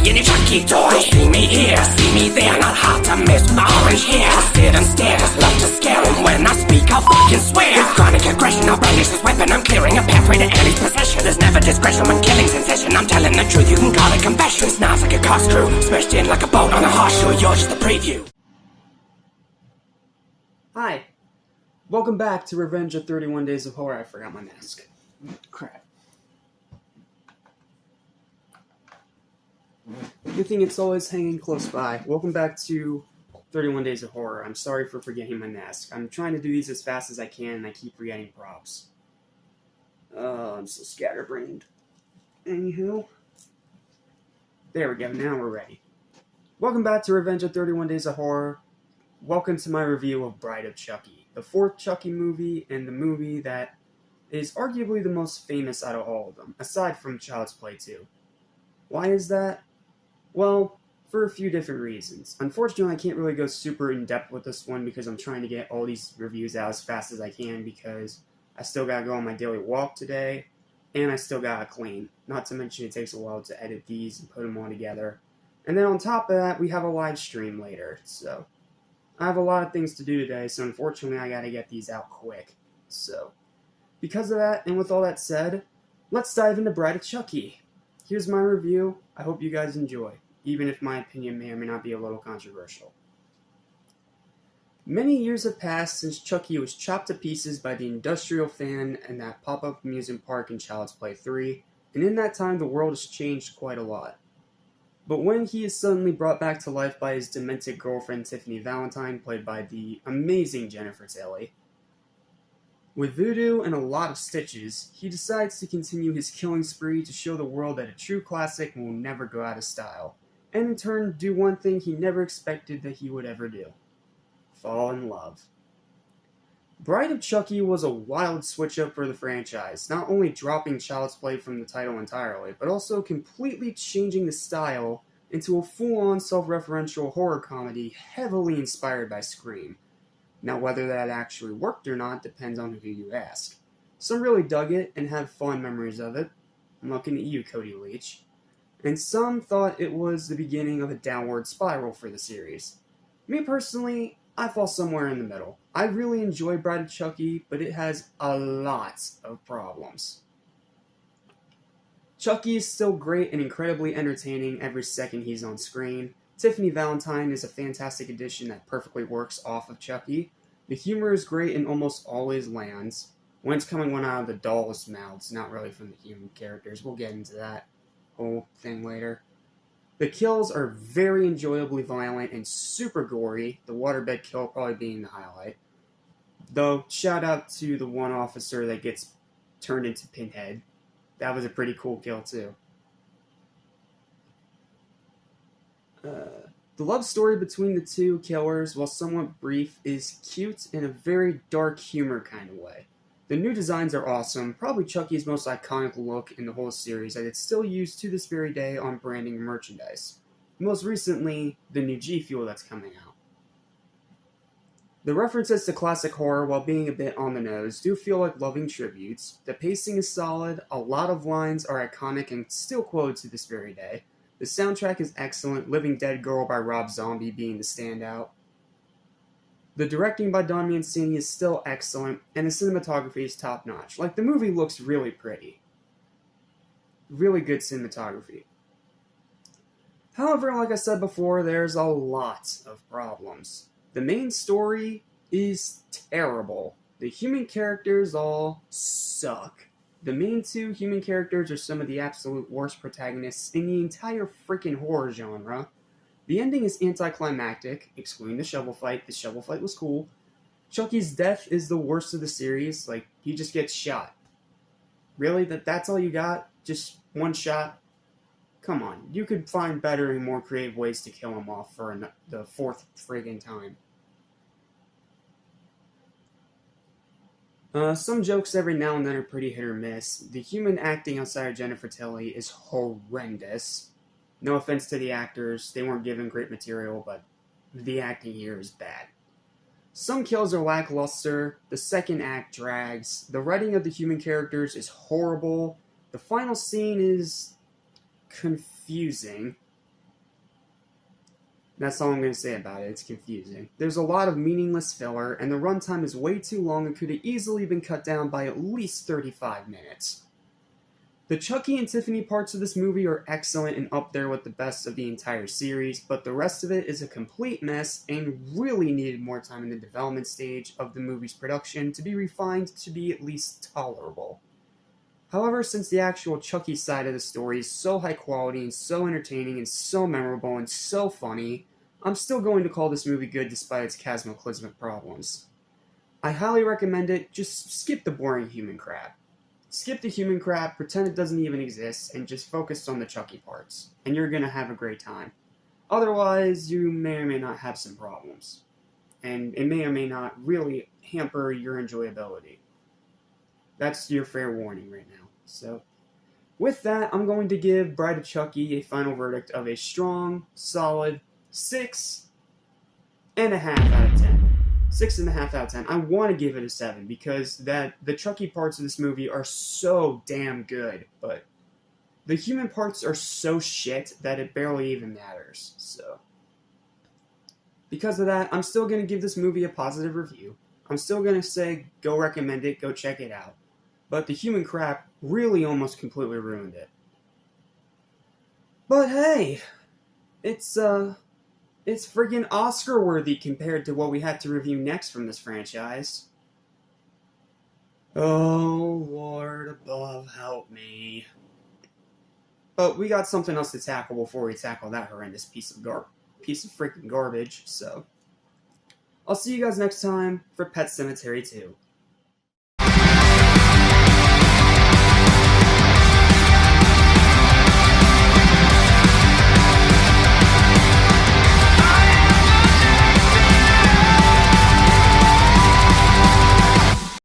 any Chucky toy. You'll see me here, see me there, not hard to miss with my orange hair. I sit and stare, just love to scare him. When I speak, I'll fucking swear. With chronic aggression, I'll brandish this weapon. I'm clearing a pathway to Annie's possession. There's never discretion when killing's in session. I'm telling the truth, you can call it confession. Snarls like a corkscrew, smashed in like a boat on a horseshoe. You're just a preview. Hi, welcome back to Revenge of 31 Days of Horror. I forgot my mask. Crap. Good thing it's always hanging close by. Welcome back to 31 Days of Horror. I'm sorry for forgetting my mask. I'm trying to do these as fast as I can and I keep forgetting props. I'm so scatterbrained. Anywho. There we go, now we're ready. Welcome back to Revenge of 31 Days of Horror. Welcome to my review of Bride of Chucky, the fourth Chucky movie and the movie that is arguably the most famous out of all of them, aside from Child's Play 2. Why is that? Well, for a few different reasons. Unfortunately, I can't really go super in-depth with this one because I'm trying to get all these reviews out as fast as I can because I still gotta go on my daily walk today, and I still gotta clean. Not to mention it takes a while to edit these and put them all together. And then on top of that, we have a live stream later, so I have a lot of things to do today, so unfortunately I gotta get these out quick. So, because of that, and with all that said, let's dive into Bride of Chucky. Here's my review. I hope you guys enjoy, even if my opinion may or may not be a little controversial. Many years have passed since Chucky was chopped to pieces by the industrial fan in that pop-up amusement park in Child's Play 3, and in that time the world has changed quite a lot. But when he is suddenly brought back to life by his demented girlfriend Tiffany Valentine, played by the amazing Jennifer Tilly, with voodoo and a lot of stitches, he decides to continue his killing spree to show the world that a true classic will never go out of style, and in turn do one thing he never expected that he would ever do: fall in love. Bride of Chucky was a wild switch-up for the franchise, not only dropping Child's Play from the title entirely, but also completely changing the style into a full-on self-referential horror comedy heavily inspired by Scream. Now, whether that actually worked or not depends on who you ask. Some really dug it and had fond memories of it. I'm looking at you, Cody Leach. And some thought it was the beginning of a downward spiral for the series. Me personally, I fall somewhere in the middle. I really enjoy Bride of Chucky, but it has a lot of problems. Chucky is still great and incredibly entertaining every second he's on screen. Tiffany Valentine is a fantastic addition that perfectly works off of Chucky. The humor is great and almost always lands. When it's coming one out of the doll's mouths, not really from the human characters. We'll get into that whole thing later. The kills are very enjoyably violent and super gory, the waterbed kill probably being the highlight. Though, shout out to the one officer that gets turned into Pinhead. That was a pretty cool kill too. The love story between the two killers, while somewhat brief, is cute in a very dark humor kind of way. The new designs are awesome, probably Chucky's most iconic look in the whole series, and it's still used to this very day on branding and merchandise. Most recently, the new G Fuel that's coming out. The references to classic horror, while being a bit on the nose, do feel like loving tributes. The pacing is solid, a lot of lines are iconic and still quoted to this very day. The soundtrack is excellent, Living Dead Girl by Rob Zombie being the standout. The directing by Don Mancini is still excellent, and the cinematography is top-notch. Like, the movie looks really pretty. Really good cinematography. However, like I said before, there's a lot of problems. The main story is terrible. The human characters all suck. The main two human characters are some of the absolute worst protagonists in the entire freaking horror genre. The ending is anticlimactic, excluding the shovel fight. The shovel fight was cool. Chucky's death is the worst of the series. Like, he just gets shot. Really? That's all you got? Just one shot? Come on. You could find better and more creative ways to kill him off for the fourth friggin' time. Some jokes every now and then are pretty hit or miss. The human acting outside of Jennifer Tilly is horrendous. No offense to the actors, they weren't given great material, but the acting here is bad. Some kills are lackluster, the second act drags, the writing of the human characters is horrible, the final scene is confusing, That's all I'm going to say about it. It's confusing. There's a lot of meaningless filler, and the runtime is way too long and could have easily been cut down by at least 35 minutes. The Chucky and Tiffany parts of this movie are excellent and up there with the best of the entire series, but the rest of it is a complete mess and really needed more time in the development stage of the movie's production to be refined to be at least tolerable. However, since the actual Chucky side of the story is so high quality and so entertaining and so memorable and so funny, I'm still going to call this movie good despite its cataclysmic problems. I highly recommend it. Just skip the boring human crap. Skip the human crap, pretend it doesn't even exist, and just focus on the Chucky parts, and you're gonna have a great time. Otherwise, you may or may not have some problems, and it may or may not really hamper your enjoyability. That's your fair warning right now. So, with that, I'm going to give Bride of Chucky a final verdict of a strong, solid 6.5 out of 10. 6.5 out of 10. I want to give it a 7 because the Chucky parts of this movie are so damn good, but the human parts are so shit that it barely even matters. So, because of that, I'm still going to give this movie a positive review. I'm still going to say go recommend it, go check it out. But the human crap really almost completely ruined it. But hey, it's friggin' Oscar-worthy compared to what we had to review next from this franchise. Oh, Lord above, help me. But we got something else to tackle before we tackle that horrendous piece of freaking garbage, so. I'll see you guys next time for Pet Sematary 2.